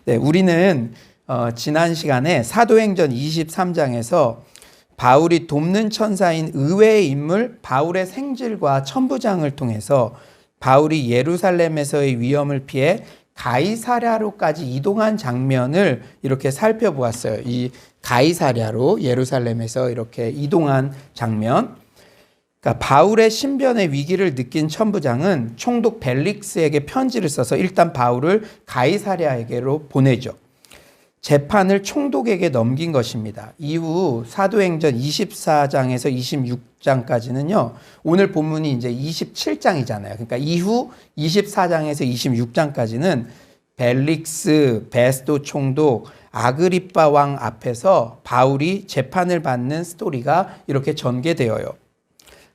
네, 우리는 지난 시간에 사도행전 23장에서 바울이 돕는 천사인 의외의 인물 바울의 생질과 천부장을 통해서 바울이 예루살렘에서의 위험을 피해 가이사랴로까지 이동한 장면을 이렇게 살펴보았어요. 이 가이사랴로 예루살렘에서 이렇게 이동한 장면. 그러니까 바울의 신변의 위기를 느낀 천부장은 총독 벨릭스에게 편지를 써서 일단 바울을 가이사랴에게로 보내죠. 재판을 총독에게 넘긴 것입니다. 이후 사도행전 24장에서 26장까지는요. 오늘 본문이 이제 27장이잖아요. 그러니까 이후 24장에서 26장까지는 벨릭스, 베스도 총독, 아그리빠 왕 앞에서 바울이 재판을 받는 스토리가 이렇게 전개되어요.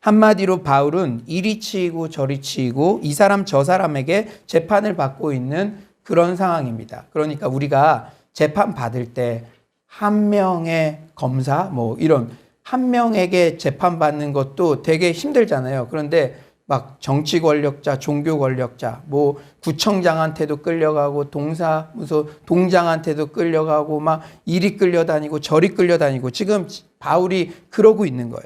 한마디로 바울은 이리 치이고 저리 치이고 이 사람 저 사람에게 재판을 받고 있는 그런 상황입니다. 그러니까 우리가 재판 받을 때 한 명의 검사 이런 한 명에게 재판 받는 것도 되게 힘들잖아요. 그런데 막 정치 권력자, 종교 권력자, 구청장한테도 끌려가고 동사무소 동장한테도 끌려가고 막 이리 끌려다니고 저리 끌려다니고 지금 바울이 그러고 있는 거예요.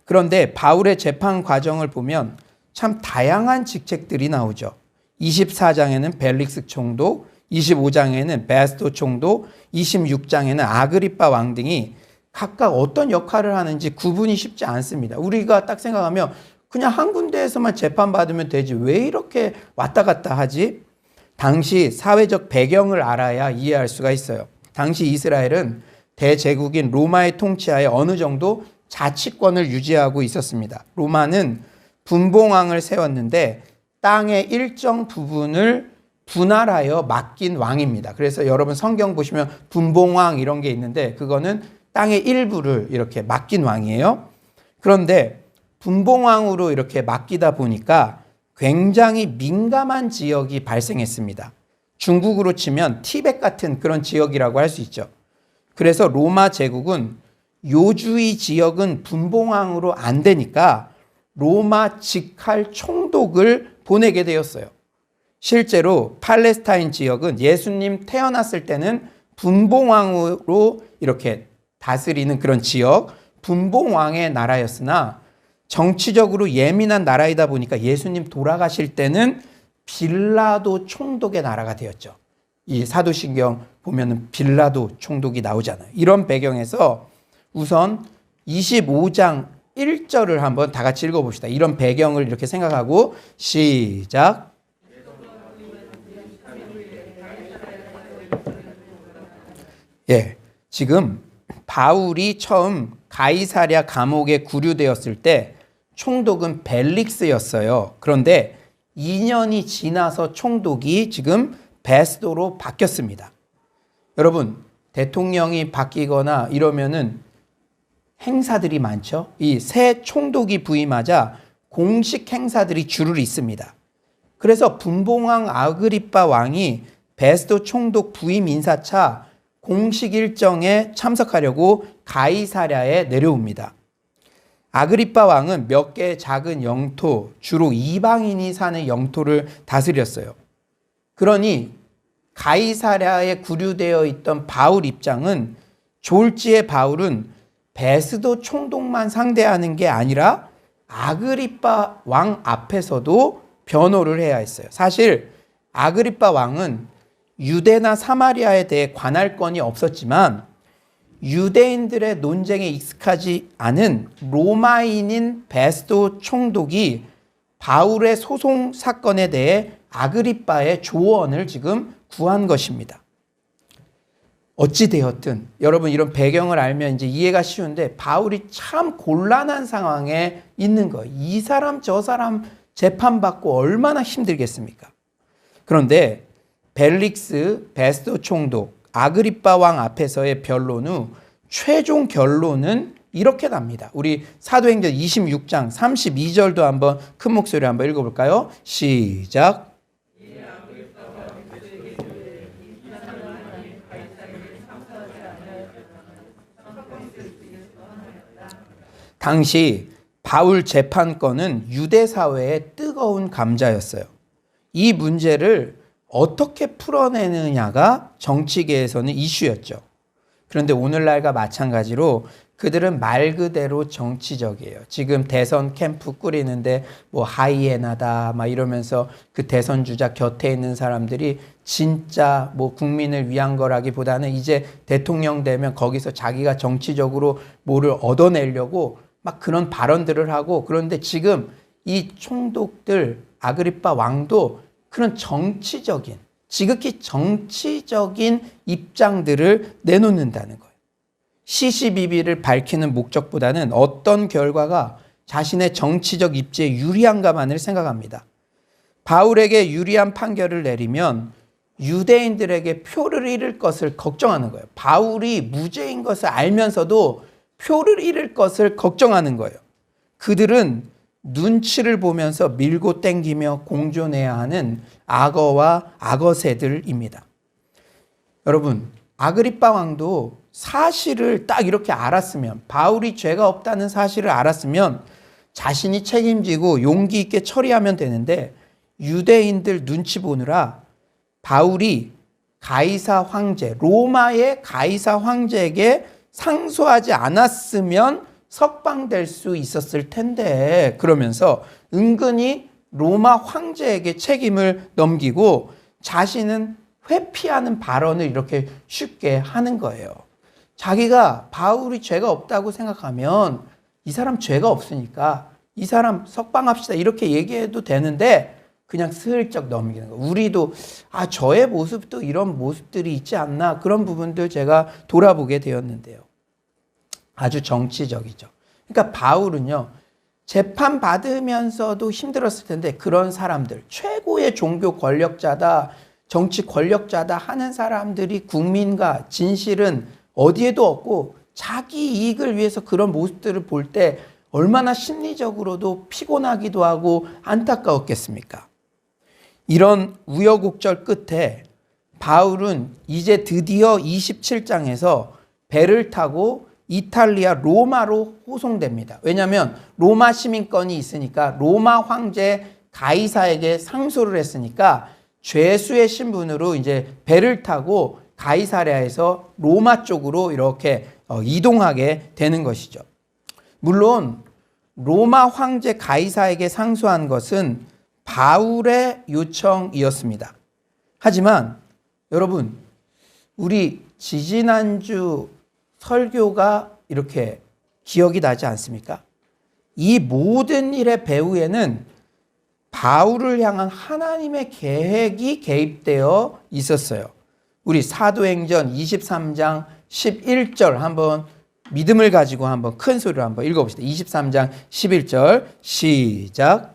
그런데 바울의 재판 과정을 보면 참 다양한 직책들이 나오죠. 24장에는 벨릭스 총독, 25장에는 베스도 총독, 26장에는 아그리빠 왕 등이 각각 어떤 역할을 하는지 구분이 쉽지 않습니다. 우리가 딱 생각하면 그냥 한 군데에서만 재판받으면 되지 왜 이렇게 왔다 갔다 하지? 당시 사회적 배경을 알아야 이해할 수가 있어요. 당시 이스라엘은 대제국인 로마의 통치하에 어느 정도 자치권을 유지하고 있었습니다. 로마는 분봉왕을 세웠는데 땅의 일정 부분을 분할하여 맡긴 왕입니다. 그래서 여러분 성경 보시면 분봉왕 이런 게 있는데 그거는 땅의 일부를 이렇게 맡긴 왕이에요. 그런데 분봉왕으로 이렇게 맡기다 보니까 굉장히 민감한 지역이 발생했습니다. 중국으로 치면 티벳 같은 그런 지역이라고 할 수 있죠. 그래서 로마 제국은 요주의 지역은 분봉왕으로 안 되니까 로마 직할 총독을 보내게 되었어요. 실제로 팔레스타인 지역은 예수님 태어났을 때는 분봉왕으로 이렇게 다스리는 그런 지역, 분봉왕의 나라였으나 정치적으로 예민한 나라이다 보니까 예수님 돌아가실 때는 빌라도 총독의 나라가 되었죠. 이 사도신경 보면은 빌라도 총독이 나오잖아요. 이런 배경에서 우선 25장 1절을 한번 다 같이 읽어봅시다. 이런 배경을 이렇게 생각하고 시작. 예, 지금 바울이 처음 가이사랴 감옥에 구류되었을 때 총독은 벨릭스였어요. 그런데 2년이 지나서 총독이 지금 베스도로 바뀌었습니다. 여러분, 대통령이 바뀌거나 이러면은 행사들이 많죠. 이 새 총독이 부임하자 공식 행사들이 줄을 잇습니다. 그래서 분봉왕 아그리빠 왕이 베스도 총독 부임 인사차 공식 일정에 참석하려고 가이사랴에 내려옵니다. 아그리빠 왕은 몇 개의 작은 영토, 주로 이방인이 사는 영토를 다스렸어요. 그러니 가이사랴에 구류되어 있던 바울 입장은 졸지에 바울은 베스도 총독만 상대하는 게 아니라 아그리빠 왕 앞에서도 변호를 해야 했어요. 사실 아그리빠 왕은 유대나 사마리아에 대해 관할 건이 없었지만 유대인들의 논쟁에 익숙하지 않은 로마인인 베스도 총독이 바울의 소송 사건에 대해 아그리빠의 조언을 지금 구한 것입니다. 어찌되었든 여러분 이런 배경을 알면 이제 이해가 쉬운데 바울이 참 곤란한 상황에 있는 거예요. 이 사람 저 사람 재판받고 얼마나 힘들겠습니까? 그런데 벨릭스, 베스도 총독, 아그리빠 왕 앞에서의 변론 후 최종 결론은 이렇게 납니다. 우리 사도행전 26장 32절도 한번 큰 목소리로 한번 읽어볼까요? 시작. 당시 바울 재판권은 유대 사회의 뜨거운 감자였어요. 이 문제를 어떻게 풀어내느냐가 정치계에서는 이슈였죠. 그런데 오늘날과 마찬가지로 그들은 말 그대로 정치적이에요. 지금 대선 캠프 꾸리는데 뭐 하이에나다 막 이러면서 그 대선 주자 곁에 있는 사람들이 진짜 뭐 국민을 위한 거라기보다는 이제 대통령 되면 거기서 자기가 정치적으로 뭐를 얻어내려고 막 그런 발언들을 하고, 그런데 지금 이 총독들 아그리파 왕도 그런 정치적인, 지극히 정치적인 입장들을 내놓는다는 거예요. 시시비비를 밝히는 목적보다는 어떤 결과가 자신의 정치적 입지에 유리한가만을 생각합니다. 바울에게 유리한 판결을 내리면 유대인들에게 표를 잃을 것을 걱정하는 거예요. 바울이 무죄인 것을 알면서도 표를 잃을 것을 걱정하는 거예요. 그들은 눈치를 보면서 밀고 땡기며 공존해야 하는 악어와 악어새들입니다. 여러분, 아그리파 왕도 사실을 딱 이렇게 알았으면, 바울이 죄가 없다는 사실을 알았으면 자신이 책임지고 용기 있게 처리하면 되는데, 유대인들 눈치 보느라 바울이 가이사 황제, 로마의 가이사 황제에게 상소하지 않았으면 석방될 수 있었을 텐데, 그러면서 은근히 로마 황제에게 책임을 넘기고 자신은 회피하는 발언을 이렇게 쉽게 하는 거예요. 자기가 바울이 죄가 없다고 생각하면 이 사람 죄가 없으니까 이 사람 석방합시다 이렇게 얘기해도 되는데 그냥 슬쩍 넘기는 거예요. 우리도 저의 모습도 이런 모습들이 있지 않나, 그런 부분들 제가 돌아보게 되었는데요. 아주 정치적이죠. 그러니까 바울은요, 재판 받으면서도 힘들었을 텐데 그런 사람들, 최고의 종교 권력자다, 정치 권력자다 하는 사람들이 국민과 진실은 어디에도 없고 자기 이익을 위해서 그런 모습들을 볼 때 얼마나 심리적으로도 피곤하기도 하고 안타까웠겠습니까? 이런 우여곡절 끝에 바울은 이제 드디어 27장에서 배를 타고 이탈리아 로마로 호송됩니다. 왜냐하면 로마 시민권이 있으니까, 로마 황제 가이사에게 상소를 했으니까 죄수의 신분으로 이제 배를 타고 가이사랴에서 로마 쪽으로 이렇게 이동하게 되는 것이죠. 물론 로마 황제 가이사에게 상소한 것은 바울의 요청이었습니다. 하지만 여러분, 우리 지지난주 설교가 이렇게 기억이 나지 않습니까? 이 모든 일의 배후에는 바울을 향한 하나님의 계획이 개입되어 있었어요. 우리 사도행전 23장 11절 한번 믿음을 가지고 한번 큰 소리로 한번 읽어봅시다. 23장 11절 시작.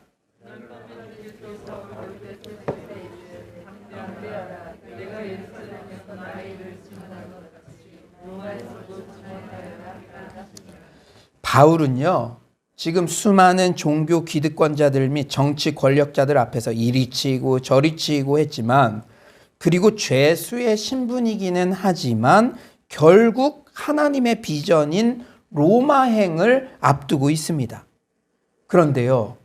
바울은요, 지금 수많은 종교 기득권자들 및 정치 권력자들 앞에서 이리 치이고 저리 치이고 했지만, 그리고 죄수의 신분이기는 하지만 결국 하나님의 비전인 로마행을 앞두고 있습니다. 그런데요,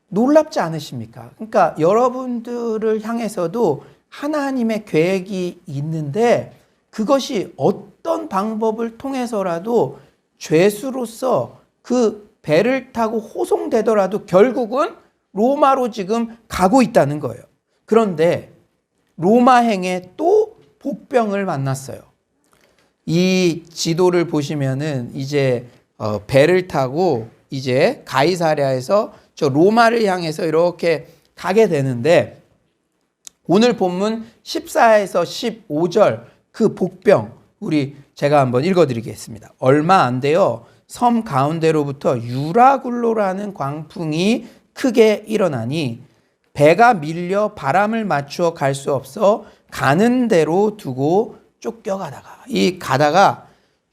놀랍지 않으십니까? 그러니까 여러분들을 향해서도 하나님의 계획이 있는데 그것이 어떤 방법을 통해서라도 죄수로서 그 배를 타고 호송되더라도 결국은 로마로 지금 가고 있다는 거예요. 그런데 로마행에 또 복병을 만났어요. 이 지도를 보시면은 이제 배를 타고 이제 가이사랴에서 저 로마를 향해서 이렇게 가게 되는데, 오늘 본문 14에서 15절 그 복병 제가 한번 읽어드리겠습니다. 얼마 안 돼요. 섬 가운데로부터 유라굴로라는 광풍이 크게 일어나니 배가 밀려 바람을 맞추어 갈 수 없어 가는 대로 두고 쫓겨가다가, 이 가다가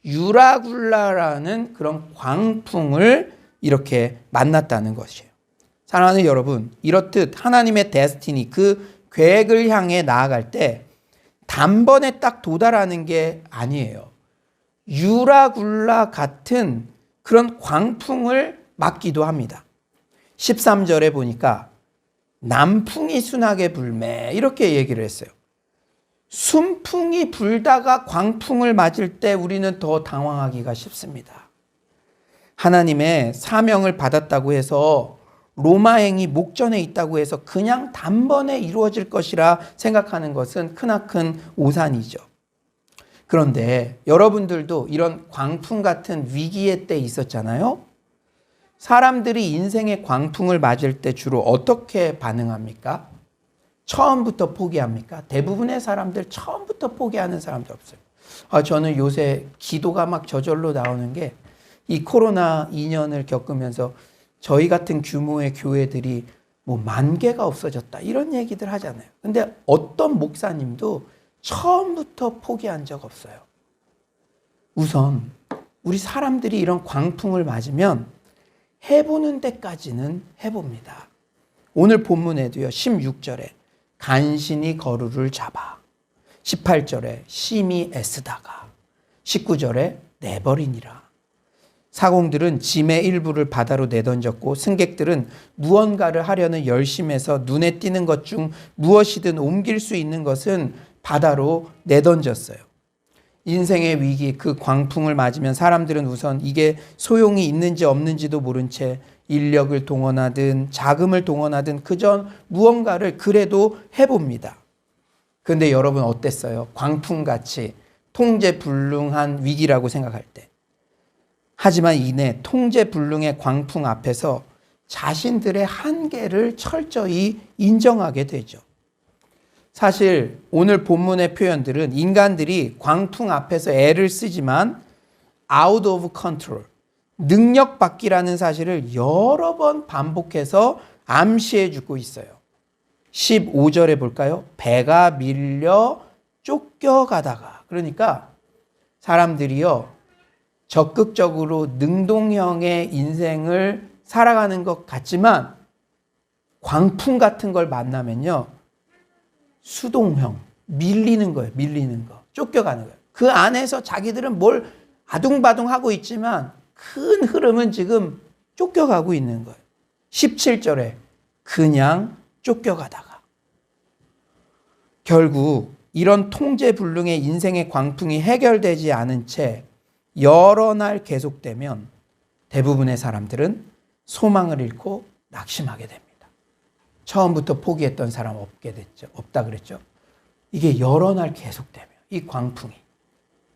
유라굴라라는 그런 광풍을 이렇게 만났다는 것이에요. 사랑하는 여러분, 이렇듯 하나님의 데스티니, 그 계획을 향해 나아갈 때 단번에 딱 도달하는 게 아니에요. 유라굴라 같은 그런 광풍을 맞기도 합니다. 13절에 보니까 남풍이 순하게 불매 이렇게 얘기를 했어요. 순풍이 불다가 광풍을 맞을 때 우리는 더 당황하기가 쉽습니다. 하나님의 사명을 받았다고 해서 로마행이 목전에 있다고 해서 그냥 단번에 이루어질 것이라 생각하는 것은 크나큰 오산이죠. 그런데 여러분들도 이런 광풍 같은 위기의 때 있었잖아요. 사람들이 인생의 광풍을 맞을 때 주로 어떻게 반응합니까? 처음부터 포기합니까? 대부분의 사람들 처음부터 포기하는 사람도 없어요. 저는 요새 기도가 막 저절로 나오는 게 이 코로나 2년을 겪으면서 저희 같은 규모의 교회들이 뭐 10,000개가 없어졌다 이런 얘기들 하잖아요. 근데 어떤 목사님도 처음부터 포기한 적 없어요. 우선 우리 사람들이 이런 광풍을 맞으면 해보는 데까지는 해봅니다. 오늘 본문에도요. 16절에 간신히 거루를 잡아, 18절에 심히 애쓰다가, 19절에 내버리니라. 사공들은 짐의 일부를 바다로 내던졌고 승객들은 무언가를 하려는 열심에서 눈에 띄는 것 중 무엇이든 옮길 수 있는 것은 바다로 내던졌어요. 인생의 위기, 그 광풍을 맞으면 사람들은 우선 이게 소용이 있는지 없는지도 모른 채 인력을 동원하든 자금을 동원하든 그전 무언가를 그래도 해봅니다. 그런데 여러분 어땠어요? 광풍같이 통제불능한 위기라고 생각할 때. 하지만 이내 통제불능의 광풍 앞에서 자신들의 한계를 철저히 인정하게 되죠. 사실 오늘 본문의 표현들은 인간들이 광풍 앞에서 애를 쓰지만 out of control, 능력 밖이라는 사실을 여러 번 반복해서 암시해 주고 있어요. 15절에 볼까요? 배가 밀려 쫓겨가다가, 그러니까 사람들이요 적극적으로 능동형의 인생을 살아가는 것 같지만 광풍 같은 걸 만나면요 수동형, 밀리는 거예요. 밀리는 거, 쫓겨가는 거예요. 그 안에서 자기들은 뭘 아둥바둥 하고 있지만 큰 흐름은 지금 쫓겨가고 있는 거예요. 17절에 그냥 쫓겨가다가. 결국 이런 통제불능의 인생의 광풍이 해결되지 않은 채 여러 날 계속되면 대부분의 사람들은 소망을 잃고 낙심하게 됩니다. 처음부터 포기했던 사람 없다 그랬죠. 이게 여러 날 계속되면 이 광풍이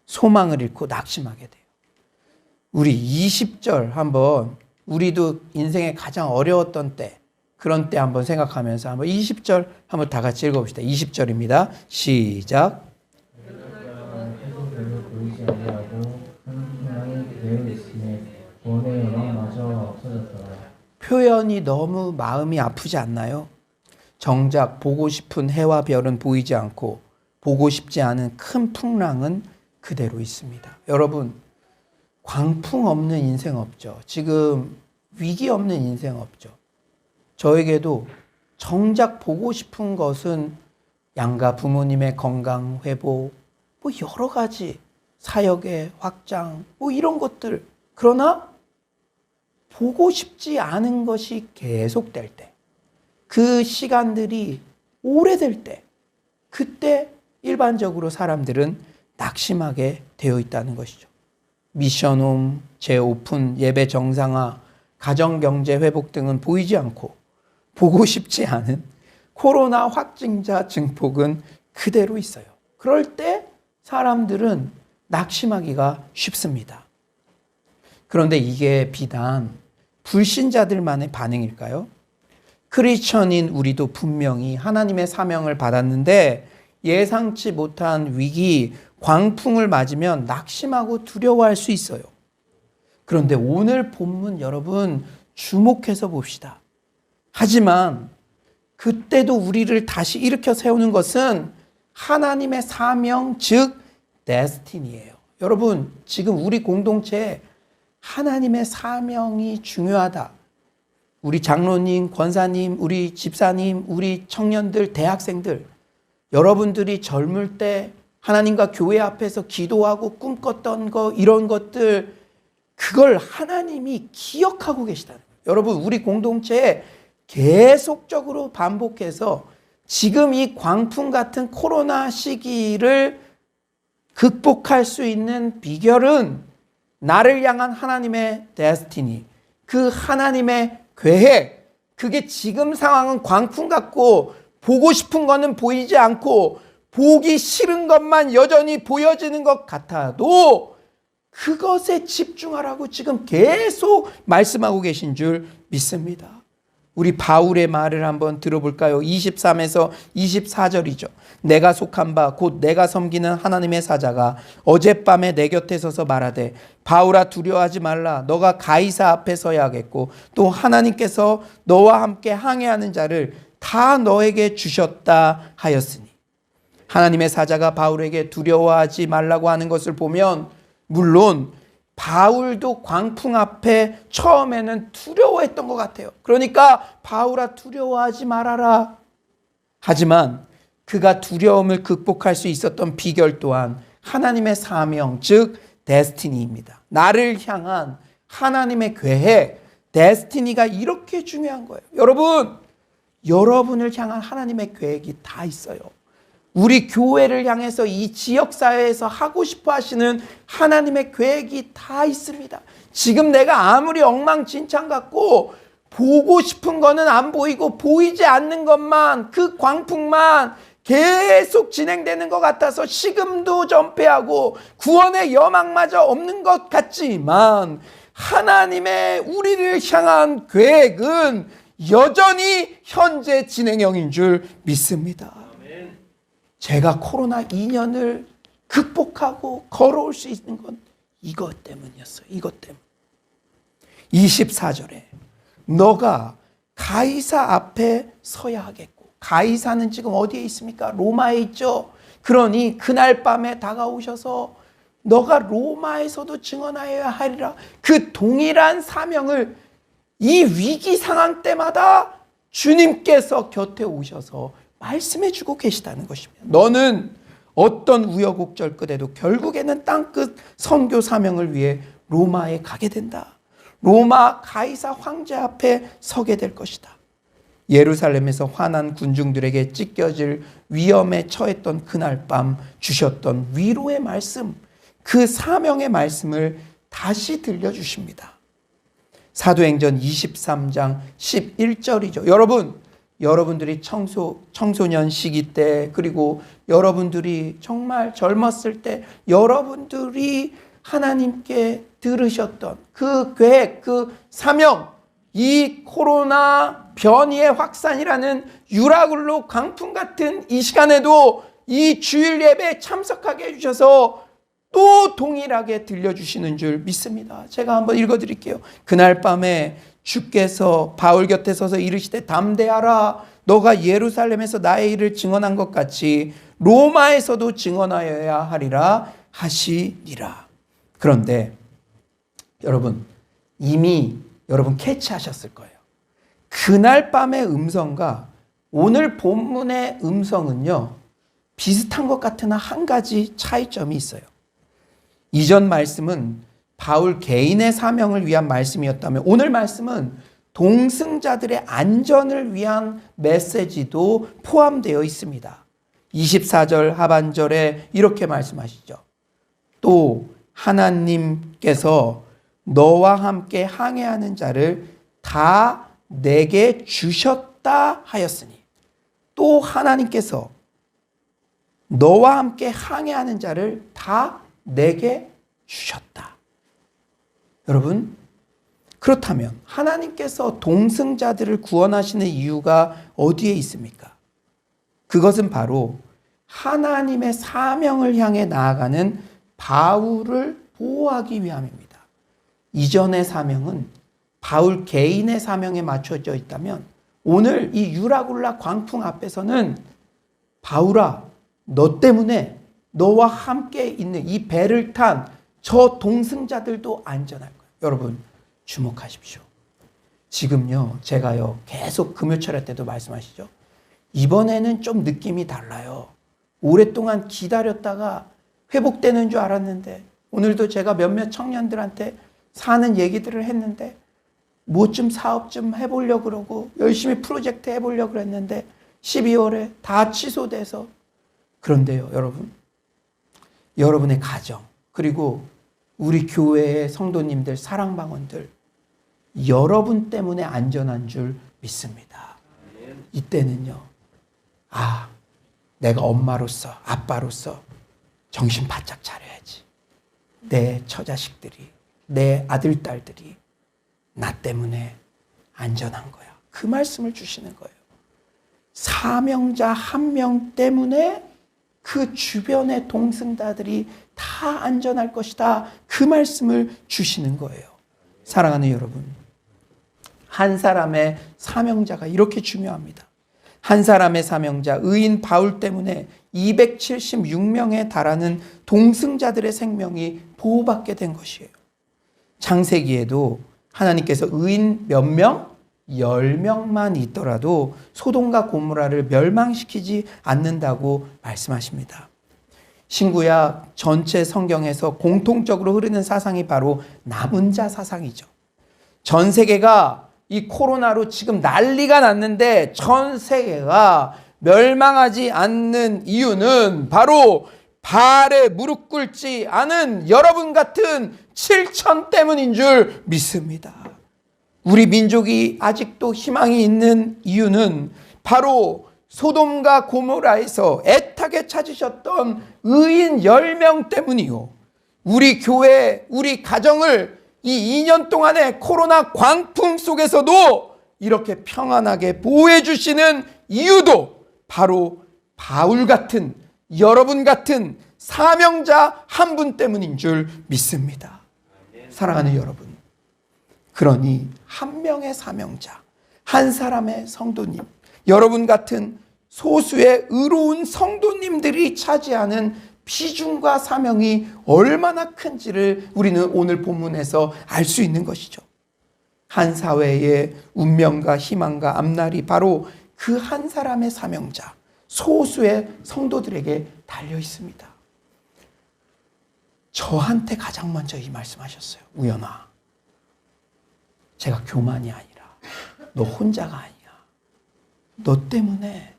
소망을 잃고 낙심하게 돼요. 우리 20절 한번, 우리도 인생에 가장 어려웠던 때, 그런 때 한번 생각하면서 한번 20절 한번 다 같이 읽어봅시다. 20절입니다. 시작. 표현이 너무 마음이 아프지 않나요? 정작 보고 싶은 해와 별은 보이지 않고 보고 싶지 않은 큰 풍랑은 그대로 있습니다. 여러분, 광풍 없는 인생 없죠. 지금 위기 없는 인생 없죠. 저에게도 정작 보고 싶은 것은 양가 부모님의 건강 회복, 뭐 여러 가지 사역의 확장, 뭐 이런 것들. 그러나 보고 싶지 않은 것이 계속될 때, 그 시간들이 오래될 때, 그때 일반적으로 사람들은 낙심하게 되어 있다는 것이죠. 미션홈, 재오픈, 예배 정상화, 가정경제 회복 등은 보이지 않고 보고 싶지 않은 코로나 확진자 증폭은 그대로 있어요. 그럴 때 사람들은 낙심하기가 쉽습니다. 그런데 이게 비단 불신자들만의 반응일까요? 크리스천인 우리도 분명히 하나님의 사명을 받았는데 예상치 못한 위기, 광풍을 맞으면 낙심하고 두려워할 수 있어요. 그런데 오늘 본문 여러분 주목해서 봅시다. 하지만 그때도 우리를 다시 일으켜 세우는 것은 하나님의 사명, 즉 데스티니예요. 여러분, 지금 우리 공동체에 하나님의 사명이 중요하다. 우리 장로님, 권사님, 우리 집사님, 우리 청년들, 대학생들, 여러분들이 젊을 때 하나님과 교회 앞에서 기도하고 꿈꿨던 거, 이런 것들, 그걸 하나님이 기억하고 계시다는 거예요. 여러분, 우리 공동체에 계속적으로 반복해서 지금 이 광풍 같은 코로나 시기를 극복할 수 있는 비결은 나를 향한 하나님의 데스티니, 그 하나님의 계획, 그게 지금 상황은 광풍 같고 보고 싶은 거는 보이지 않고 보기 싫은 것만 여전히 보여지는 것 같아도 그것에 집중하라고 지금 계속 말씀하고 계신 줄 믿습니다. 우리 바울의 말을 한번 들어볼까요? 23에서 24절이죠. 내가 속한 바 곧 내가 섬기는 하나님의 사자가 어젯밤에 내 곁에 서서 말하되 바울아 두려워하지 말라. 너가 가이사 앞에 서야 하겠고 또 하나님께서 너와 함께 항해하는 자를 다 너에게 주셨다 하였으니. 하나님의 사자가 바울에게 두려워하지 말라고 하는 것을 보면 물론 바울도 광풍 앞에 처음에는 두려워했던 것 같아요. 그러니까 바울아 두려워하지 말아라. 하지만 그가 두려움을 극복할 수 있었던 비결 또한 하나님의 사명, 즉 데스티니입니다. 나를 향한 하나님의 계획, 데스티니가 이렇게 중요한 거예요. 여러분, 여러분을 향한 하나님의 계획이 다 있어요. 우리 교회를 향해서 이 지역사회에서 하고 싶어 하시는 하나님의 계획이 다 있습니다. 지금 내가 아무리 엉망진창 같고 보고 싶은 거는 안 보이고 보이지 않는 것만, 그 광풍만 계속 진행되는 것 같아서 식음도 전폐하고 구원의 여망마저 없는 것 같지만 하나님의 우리를 향한 계획은 여전히 현재 진행형인 줄 믿습니다. 제가 코로나 2년을 극복하고 걸어올 수 있는 건 이것 때문이었어요. 이것 때문. 24절에 너가 가이사 앞에 서야 하겠고, 가이사는 지금 어디에 있습니까? 로마에 있죠. 그러니 그날 밤에 다가오셔서 너가 로마에서도 증언하여야 하리라. 그 동일한 사명을 이 위기 상황 때마다 주님께서 곁에 오셔서 말씀해 주고 계시다는 것입니다. 너는 어떤 우여곡절 끝에도 결국에는 땅끝 선교 사명을 위해 로마에 가게 된다. 로마 가이사 황제 앞에 서게 될 것이다. 예루살렘에서 화난 군중들에게 찢겨질 위험에 처했던 그날 밤 주셨던 위로의 말씀, 그 사명의 말씀을 다시 들려주십니다. 사도행전 23장 11절이죠. 여러분들이 청소년 시기 때, 그리고 여러분들이 정말 젊었을 때 여러분들이 하나님께 들으셨던 그 계획, 그 사명, 이 코로나 변이의 확산이라는 유라굴로 강풍 같은 이 시간에도 이 주일 예배에 참석하게 해주셔서 또 동일하게 들려주시는 줄 믿습니다. 제가 한번 읽어드릴게요. 그날 밤에 주께서 바울 곁에 서서 이르시되 담대하라. 너가 예루살렘에서 나의 일을 증언한 것 같이 로마에서도 증언하여야 하리라 하시니라. 그런데 여러분, 이미 여러분 캐치하셨을 거예요. 그날 밤의 음성과 오늘 본문의 음성은요, 비슷한 것 같으나 한 가지 차이점이 있어요. 이전 말씀은 바울 개인의 사명을 위한 말씀이었다면 오늘 말씀은 동승자들의 안전을 위한 메시지도 포함되어 있습니다. 24절 하반절에 이렇게 말씀하시죠. 또 하나님께서 너와 함께 항해하는 자를 다 내게 주셨다 하였으니, 또 하나님께서 너와 함께 항해하는 자를 다 내게 주셨다. 여러분, 그렇다면 하나님께서 동승자들을 구원하시는 이유가 어디에 있습니까? 그것은 바로 하나님의 사명을 향해 나아가는 바울을 보호하기 위함입니다. 이전의 사명은 바울 개인의 사명에 맞춰져 있다면 오늘 이 유라굴라 광풍 앞에서는 바울아, 너 때문에 너와 함께 있는 이 배를 탄 저 동승자들도 안전할 거예요. 여러분 주목하십시오. 지금요, 제가요 계속 금요철회 때도 말씀하시죠. 이번에는 좀 느낌이 달라요. 오랫동안 기다렸다가 회복되는 줄 알았는데, 오늘도 제가 몇몇 청년들한테 사는 얘기들을 했는데 뭐 좀 사업 좀 해보려고 그러고 열심히 프로젝트 해보려고 그랬는데 12월에 다 취소돼서. 그런데요, 여러분, 여러분의 가정 그리고 우리 교회의 성도님들, 사랑방언들, 여러분 때문에 안전한 줄 믿습니다. 이때는요, 내가 엄마로서 아빠로서 정신 바짝 차려야지. 내 처자식들이, 내 아들, 딸들이 나 때문에 안전한 거야. 그 말씀을 주시는 거예요. 사명자 한 명 때문에 그 주변의 동승자들이 다 안전할 것이다. 그 말씀을 주시는 거예요. 사랑하는 여러분, 한 사람의 사명자가 이렇게 중요합니다. 한 사람의 사명자, 의인 바울 때문에 276명에 달하는 동승자들의 생명이 보호받게 된 것이에요. 창세기에도 하나님께서 의인 몇 명? 10명만 있더라도 소돔과 고모라를 멸망시키지 않는다고 말씀하십니다. 신구약 전체 성경에서 공통적으로 흐르는 사상이 바로 남은 자 사상이죠. 전 세계가 이 코로나로 지금 난리가 났는데 전 세계가 멸망하지 않는 이유는 바로 발에 무릎 꿇지 않은 여러분 같은 7천 때문인 줄 믿습니다. 우리 민족이 아직도 희망이 있는 이유는 바로 소돔과 고모라에서 애타게 찾으셨던 의인 10명 때문이요. 우리 교회, 우리 가정을 이 2년 동안의 코로나 광풍 속에서도 이렇게 평안하게 보호해 주시는 이유도 바로 바울 같은, 여러분 같은 사명자 한 분 때문인 줄 믿습니다. 사랑하는 여러분, 그러니 한 명의 사명자, 한 사람의 성도님, 여러분 같은 소수의 의로운 성도님들이 차지하는 비중과 사명이 얼마나 큰지를 우리는 오늘 본문에서 알 수 있는 것이죠. 한 사회의 운명과 희망과 앞날이 바로 그 한 사람의 사명자, 소수의 성도들에게 달려 있습니다. 저한테 가장 먼저 이 말씀하셨어요. 우연아, 제가 교만이 아니라 너 혼자가 아니야. 너 때문에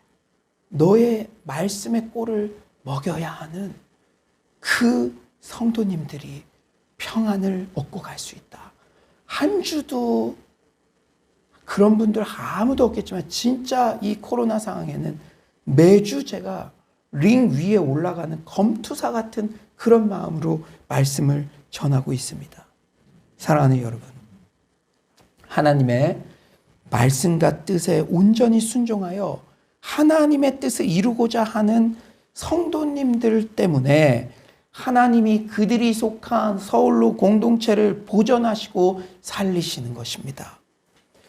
너의 말씀의 꼴을 먹여야 하는 그 성도님들이 평안을 얻고 갈 수 있다. 한 주도 그런 분들 아무도 없겠지만 진짜 이 코로나 상황에는 매주 제가 링 위에 올라가는 검투사 같은 그런 마음으로 말씀을 전하고 있습니다. 사랑하는 여러분, 하나님의 말씀과 뜻에 온전히 순종하여 하나님의 뜻을 이루고자 하는 성도님들 때문에 하나님이 그들이 속한 서울로 공동체를 보존하시고 살리시는 것입니다.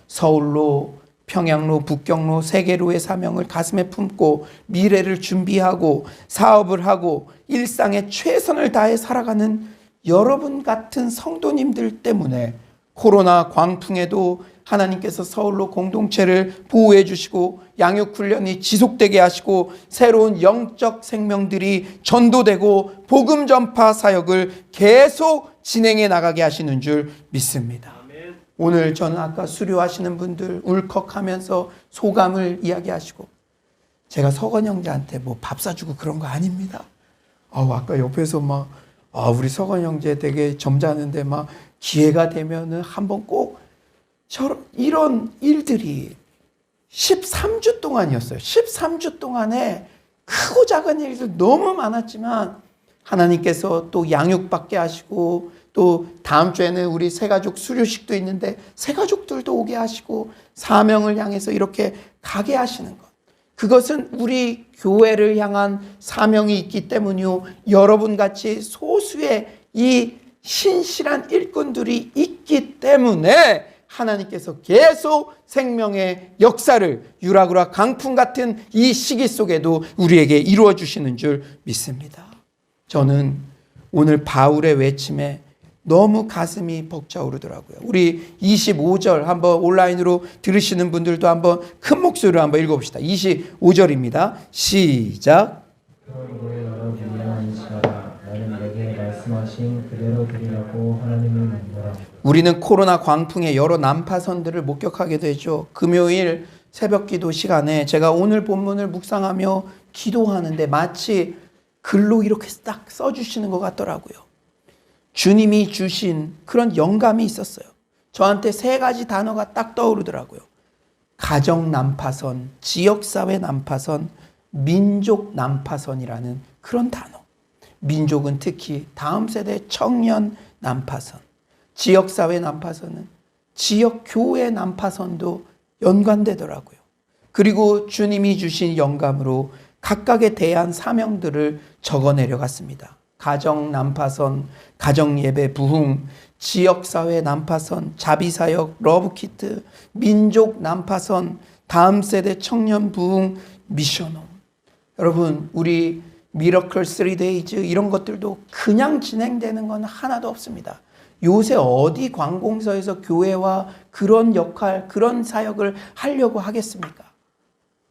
서울로, 평양로, 북경로, 세계로의 사명을 가슴에 품고 미래를 준비하고 사업을 하고 일상에 최선을 다해 살아가는 여러분 같은 성도님들 때문에 코로나 광풍에도 하나님께서 서울로 공동체를 보호해 주시고 양육훈련이 지속되게 하시고 새로운 영적 생명들이 전도되고 복음 전파 사역을 계속 진행해 나가게 하시는 줄 믿습니다. 아멘. 오늘 저는 아까 수료하시는 분들 울컥하면서 소감을 이야기하시고, 제가 서건 형제한테 뭐 밥 사주고 그런 거 아닙니다. 아까 옆에서 우리 서건 형제 되게 점잖은데 기회가 되면은 한번 꼭 이런 일들이 13주 동안이었어요. 13주 동안에 크고 작은 일들 너무 많았지만 하나님께서 또 양육받게 하시고, 또 다음 주에는 우리 새가족 수료식도 있는데 새가족들도 오게 하시고 사명을 향해서 이렇게 가게 하시는 것, 그것은 우리 교회를 향한 사명이 있기 때문이요, 여러분같이 소수의 이 신실한 일꾼들이 있기 때문에 하나님께서 계속 생명의 역사를 유라굴라 강풍 같은 이 시기 속에도 우리에게 이루어 주시는 줄 믿습니다. 저는 오늘 바울의 외침에 너무 가슴이 벅차오르더라고요. 우리 25절 한번 온라인으로 들으시는 분들도 한번 큰 목소리로 한번 읽어봅시다. 25절입니다. 시작. 나는 내게 말씀하여 원하신 그대로 드리라고 하나님을 믿노라. 우리는 코로나 광풍의 여러 난파선들을 목격하게 되죠. 금요일 새벽 기도 시간에 제가 오늘 본문을 묵상하며 기도하는데 마치 글로 이렇게 딱 써주시는 것 같더라고요. 주님이 주신 그런 영감이 있었어요. 저한테 세 가지 단어가 딱 떠오르더라고요. 가정 난파선, 지역사회 난파선, 민족 난파선이라는 그런 단어. 민족은 특히 다음 세대 청년 난파선, 지역사회 난파선은 지역교회 난파선도 연관되더라고요. 그리고 주님이 주신 영감으로 각각의 대안 사명들을 적어내려갔습니다. 가정 난파선, 가정예배 부흥, 지역사회 난파선, 자비사역, 러브키트, 민족 난파선, 다음 세대 청년 부흥, 미션홈. 여러분, 우리 미러클 3데이즈 이런 것들도 그냥 진행되는 건 하나도 없습니다. 요새 어디 관공서에서 교회와 그런 역할, 그런 사역을 하려고 하겠습니까?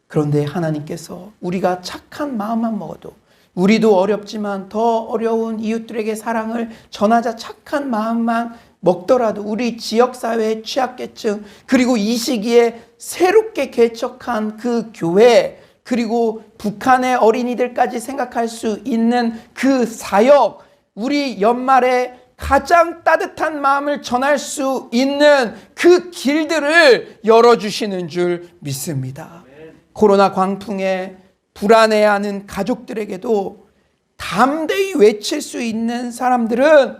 그런데 하나님께서 우리가 착한 마음만 먹어도 우리도 어렵지만 더 어려운 이웃들에게 사랑을 전하자 착한 마음만 먹더라도 우리 지역사회의 취약계층 그리고 이 시기에 새롭게 개척한 그 교회 그리고 북한의 어린이들까지 생각할 수 있는 그 사역 우리 연말에 가장 따뜻한 마음을 전할 수 있는 그 길들을 열어주시는 줄 믿습니다. 코로나 광풍에 불안해하는 가족들에게도 담대히 외칠 수 있는 사람들은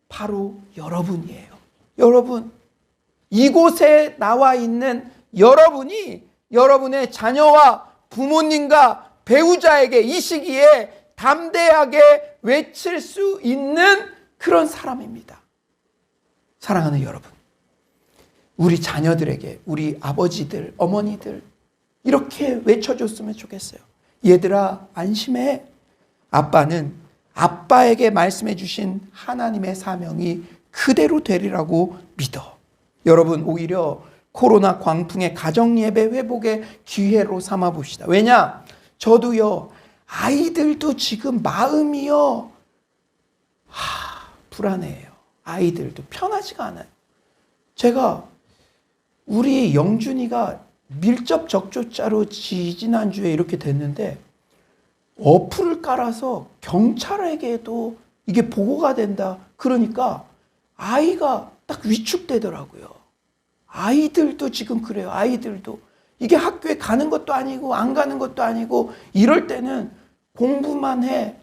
바로 여러분이에요. 여러분, 이곳에 나와 있는 여러분이 여러분의 자녀와 부모님과 배우자에게 이 시기에 담대하게 외칠 수 있는 그런 사람입니다. 사랑하는 여러분, 우리 자녀들에게 우리 아버지들, 어머니들 이렇게 외쳐줬으면 좋겠어요. 얘들아, 안심해. 아빠는 아빠에게 말씀해 주신 하나님의 사명이 그대로 되리라고 믿어. 여러분, 오히려 코로나 광풍의 가정예배 회복의 기회로 삼아 봅시다. 왜냐? 저도요, 아이들도 지금 마음이요, 불안해요. 아이들도 편하지가 않아요. 제가 우리 영준이가 밀접 적조자로 지난주에 이렇게 됐는데 어플을 깔아서 경찰에게도 이게 보고가 된다. 그러니까 아이가 딱 위축되더라고요. 아이들도 지금 그래요. 아이들도. 이게 학교에 가는 것도 아니고 안 가는 것도 아니고 이럴 때는 공부만 해.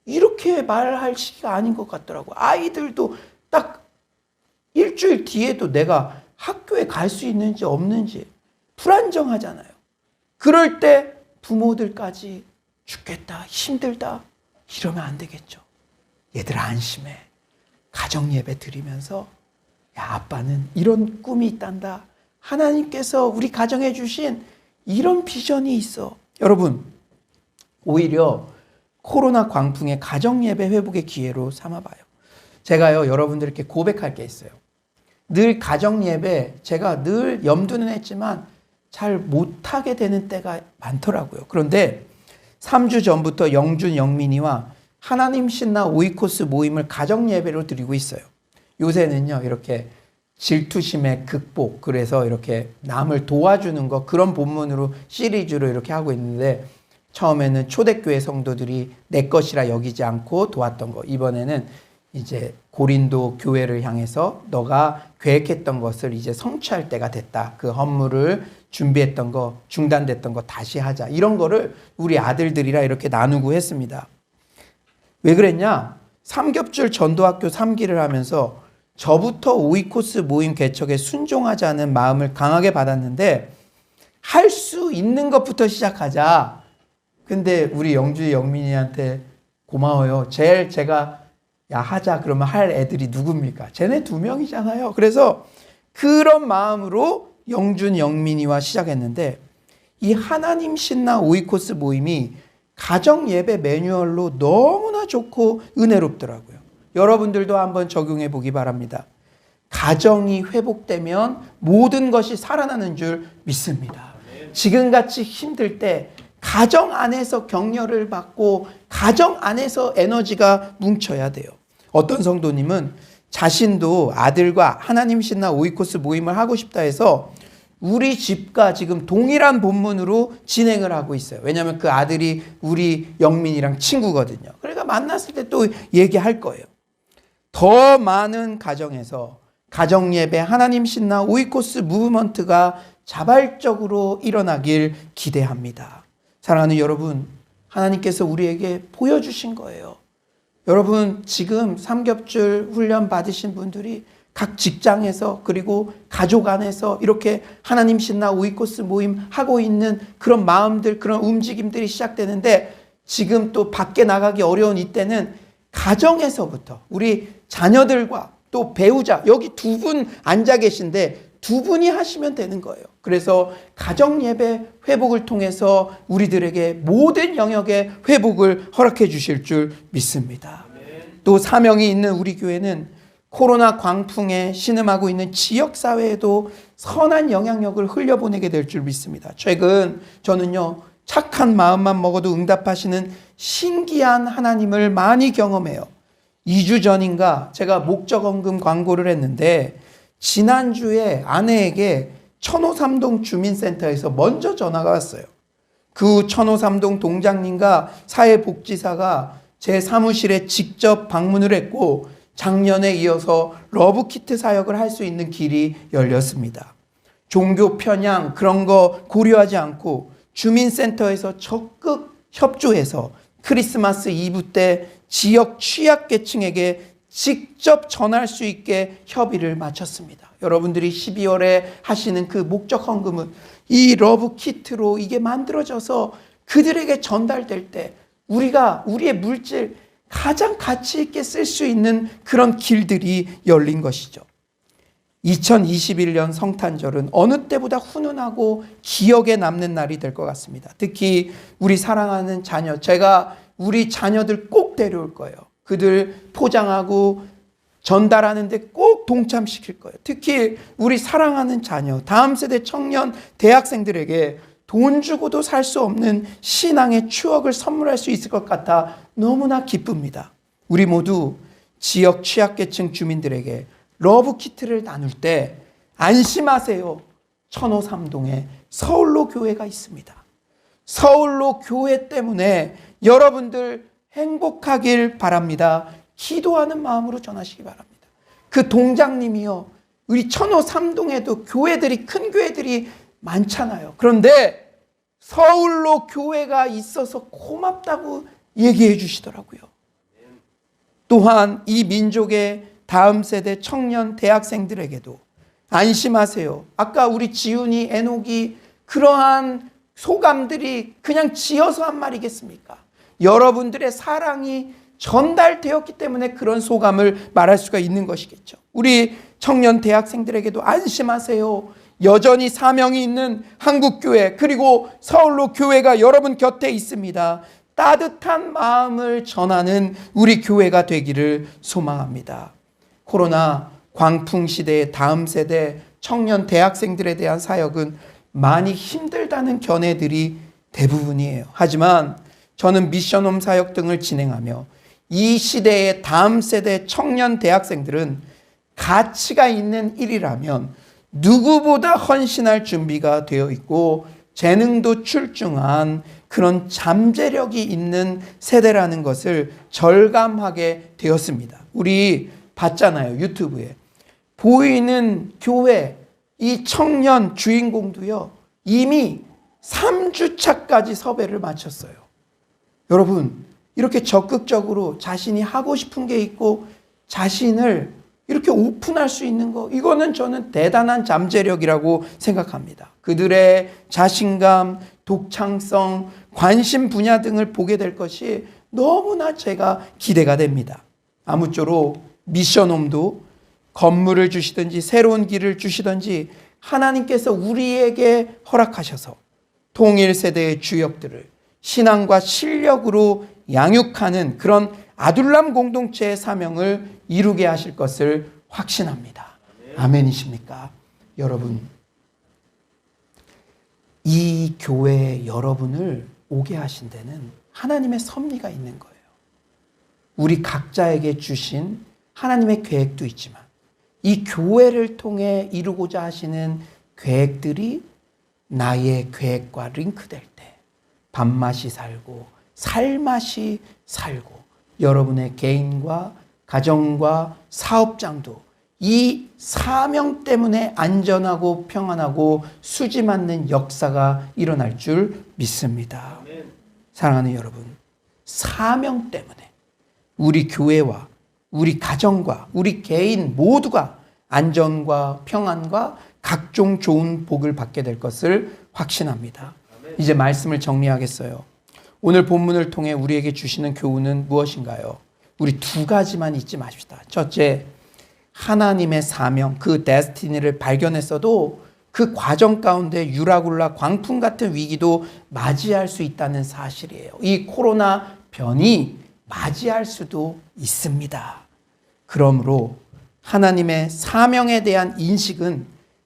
이렇게 말할 시기가 아닌 것 같더라고요. 아이들도 딱 일주일 뒤에도 내가 학교에 갈 수 있는지 없는지 불안정하잖아요. 그럴 때 부모들까지 죽겠다, 힘들다 이러면 안 되겠죠. 얘들아, 안심해. 가정예배 드리면서 야, 아빠는 이런 꿈이 있단다. 하나님께서 우리 가정에 주신 이런 비전이 있어. 여러분, 오히려 코로나 광풍의 가정예배 회복의 기회로 삼아봐요. 제가요, 여러분들께 고백할 게 있어요. 늘 가정예배 제가 늘 염두는 했지만 잘 못하게 되는 때가 많더라고요. 그런데 3주 전부터 영준, 영민이와 하나님 신나 오이코스 모임을 가정예배로 드리고 있어요. 요새는요, 이렇게 질투심의 극복, 그래서 이렇게 남을 도와주는 거, 그런 본문으로 시리즈로 이렇게 하고 있는데, 처음에는 초대교회 성도들이 내 것이라 여기지 않고 도왔던 거, 이번에는 이제 고린도 교회를 향해서 너가 계획했던 것을 이제 성취할 때가 됐다. 그 헌물을 준비했던 거, 중단됐던 거 다시 하자. 이런 거를 우리 아들들이랑 이렇게 나누고 했습니다. 왜 그랬냐? 삼겹줄 전도학교 3기를 하면서 저부터 오이코스 모임 개척에 순종하자는 마음을 강하게 받았는데 할 수 있는 것부터 시작하자. 근데 우리 영주의 영민이한테 고마워요. 제일 제가 야 하자 그러면 할 애들이 누굽니까? 쟤네 2명이잖아요. 그래서 그런 마음으로 영준, 영민이와 시작했는데 이 하나님 신나 오이코스 모임이 가정 예배 매뉴얼로 너무나 좋고 은혜롭더라고요. 여러분들도 한번 적용해 보기 바랍니다. 가정이 회복되면 모든 것이 살아나는 줄 믿습니다. 지금같이 힘들 때 가정 안에서 격려를 받고 가정 안에서 에너지가 뭉쳐야 돼요. 어떤 성도님은 자신도 아들과 하나님 신나 오이코스 모임을 하고 싶다 해서 우리 집과 지금 동일한 본문으로 진행을 하고 있어요. 왜냐하면 그 아들이 우리 영민이랑 친구거든요. 그러니까 만났을 때 또 얘기할 거예요. 더 많은 가정에서 가정예배 하나님 신나 오이코스 무브먼트가 자발적으로 일어나길 기대합니다. 사랑하는 여러분, 하나님께서 우리에게 보여주신 거예요. 여러분, 지금 삼겹줄 훈련 받으신 분들이 각 직장에서 그리고 가족 안에서 이렇게 하나님 신나 오이코스 모임 하고 있는 그런 마음들, 그런 움직임들이 시작되는데, 지금 또 밖에 나가기 어려운 이때는 가정에서부터 우리 자녀들과 또 배우자, 여기 두 분 앉아 계신데 두 분이 하시면 되는 거예요. 그래서 가정 예배 회복을 통해서 우리들에게 모든 영역의 회복을 허락해 주실 줄 믿습니다. 또 사명이 있는 우리 교회는 코로나 광풍에 신음하고 있는 지역사회에도 선한 영향력을 흘려보내게 될 줄 믿습니다. 최근 저는요, 착한 마음만 먹어도 응답하시는 신기한 하나님을 많이 경험해요. 2주 전인가 제가 목적헌금 광고를 했는데, 지난주에 아내에게 천호삼동 주민센터에서 먼저 전화가 왔어요. 그 천호삼동 동장님과 사회복지사가 제 사무실에 직접 방문을 했고, 작년에 이어서 러브키트 사역을 할 수 있는 길이 열렸습니다. 종교 편향 그런 거 고려하지 않고 주민센터에서 적극 협조해서 크리스마스 이브 때 지역 취약계층에게 직접 전할 수 있게 협의를 마쳤습니다. 여러분들이 12월에 하시는 그 목적 헌금은 이 러브키트로 이게 만들어져서 그들에게 전달될 때 우리가 우리의 물질 가장 가치 있게 쓸 수 있는 그런 길들이 열린 것이죠. 2021년 성탄절은 어느 때보다 훈훈하고 기억에 남는 날이 될 것 같습니다. 특히 우리 사랑하는 자녀, 제가 우리 자녀들 꼭 데려올 거예요. 그들 포장하고 전달하는데 꼭 동참시킬 거예요. 특히 우리 사랑하는 자녀, 다음 세대 청년 대학생들에게 돈 주고도 살 수 없는 신앙의 추억을 선물할 수 있을 것 같아 너무나 기쁩니다. 우리 모두 지역 취약계층 주민들에게 러브키트를 나눌 때 안심하세요. 천호삼동에 서울로 교회가 있습니다. 서울로 교회 때문에 여러분들 행복하길 바랍니다. 기도하는 마음으로 전하시기 바랍니다. 그 동장님이요, 우리 천호삼동에도 교회들이, 큰 교회들이 많잖아요. 그런데 서울로 교회가 있어서 고맙다고 얘기해 주시더라고요. 또한 이 민족의 다음 세대 청년 대학생들에게도 안심하세요. 아까 우리 지훈이, 에녹이 그러한 소감들이 그냥 지어서 한 말이겠습니까? 여러분들의 사랑이 전달되었기 때문에 그런 소감을 말할 수가 있는 것이겠죠. 우리 청년 대학생들에게도 안심하세요. 여전히 사명이 있는 한국교회 그리고 서울로 교회가 여러분 곁에 있습니다. 따뜻한 마음을 전하는 우리 교회가 되기를 소망합니다. 코로나 광풍 시대의 다음 세대 청년 대학생들에 대한 사역은 많이 힘들다는 견해들이 대부분이에요. 하지만 저는 미션홈 사역 등을 진행하며 이 시대의 다음 세대 청년 대학생들은 가치가 있는 일이라면 누구보다 헌신할 준비가 되어 있고 재능도 출중한 그런 잠재력이 있는 세대라는 것을 절감하게 되었습니다. 우리 봤잖아요, 유튜브에. 보이는 교회 이 청년 주인공도요, 이미 3주차까지 섭외를 마쳤어요. 여러분, 이렇게 적극적으로 자신이 하고 싶은 게 있고 자신을 이렇게 오픈할 수 있는 거, 이거는 저는 대단한 잠재력이라고 생각합니다. 그들의 자신감, 독창성, 관심 분야 등을 보게 될 것이 너무나 제가 기대가 됩니다. 아무쪼록 미션홈도 건물을 주시든지 새로운 길을 주시든지 하나님께서 우리에게 허락하셔서 통일 세대의 주역들을 신앙과 실력으로 양육하는 그런 아둘람 공동체의 사명을 이루게 하실 것을 확신합니다. 아멘이십니까? 여러분, 이 교회에 여러분을 오게 하신 데는 하나님의 섭리가 있는 거예요. 우리 각자에게 주신 하나님의 계획도 있지만 이 교회를 통해 이루고자 하시는 계획들이 나의 계획과 링크될 때 밥맛이 살고 살맛이 살고 여러분의 개인과 가정과 사업장도 이 사명 때문에 안전하고 평안하고 수지 맞는 역사가 일어날 줄 믿습니다. 사랑하는 여러분, 사명 때문에 우리 교회와 우리 가정과 우리 개인 모두가 안전과 평안과 각종 좋은 복을 받게 될 것을 확신합니다. 이제 말씀을 정리하겠어요. 오늘 본문을 통해 우리에게 주시는 교훈은 무엇인가요? 우리 두 가지만 잊지 마십시다. 첫째, 하나님의 사명, 그 데스티니를 발견했어도 그 과정 가운데 유라굴라 광풍 같은 위기도 맞이할 수 있다는 사실이에요. 이 코로나 변이 맞이할 수도 있습니다. 그러므로 하나님의 사명에 대한 인식은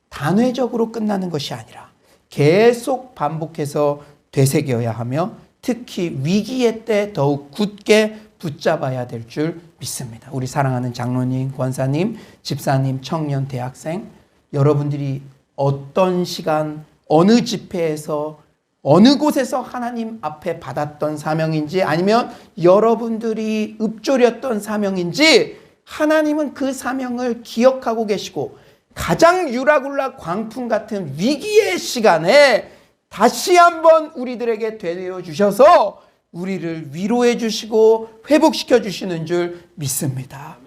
단회적으로 끝나는 것이 아니라 계속 반복해서 되새겨야 하며 특히 위기의 때 더욱 굳게 붙잡아야 될 줄 믿습니다. 우리 사랑하는 장로님, 권사님, 집사님, 청년, 대학생, 여러분들이 어떤 시간, 어느 집회에서 어느 곳에서 하나님 앞에 받았던 사명인지 아니면 여러분들이 읊조렸던 사명인지 하나님은 그 사명을 기억하고 계시고 가장 유라굴라 광풍 같은 위기의 시간에 다시 한번 우리들에게 되뇌어 주셔서 우리를 위로해 주시고 회복시켜 주시는 줄 믿습니다.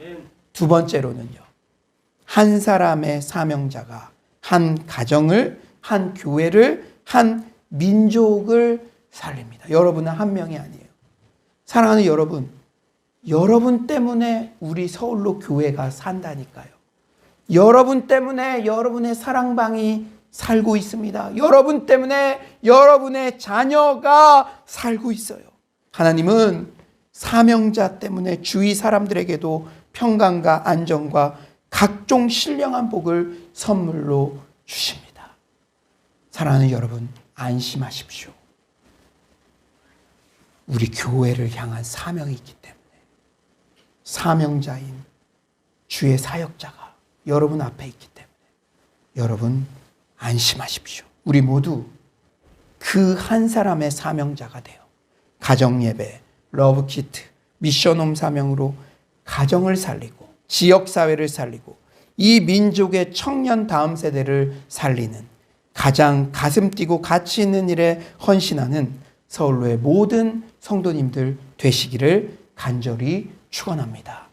두 번째로는요. 한 사람의 사명자가 한 가정을, 한 교회를, 한 민족을 살립니다. 여러분은 한 명이 아니에요. 사랑하는 여러분, 여러분 때문에 우리 서울로 교회가 산다니까요. 여러분 때문에 여러분의 사랑방이 살고 있습니다. 여러분 때문에 여러분의 자녀가 살고 있어요. 하나님은 사명자 때문에 주위 사람들에게도 평강과 안정과 각종 신령한 복을 선물로 주십니다. 사랑하는 여러분, 안심하십시오. 우리 교회를 향한 사명이 있기 때문에 사명자인 주의 사역자가 여러분 앞에 있기 때문에 여러분 안심하십시오. 우리 모두 그 한 사람의 사명자가 되어 가정예배, 러브키트, 미션홈 사명으로 가정을 살리고 지역사회를 살리고 이 민족의 청년 다음 세대를 살리는 가장 가슴 뛰고 가치 있는 일에 헌신하는 서울로의 모든 성도님들 되시기를 간절히 축원합니다.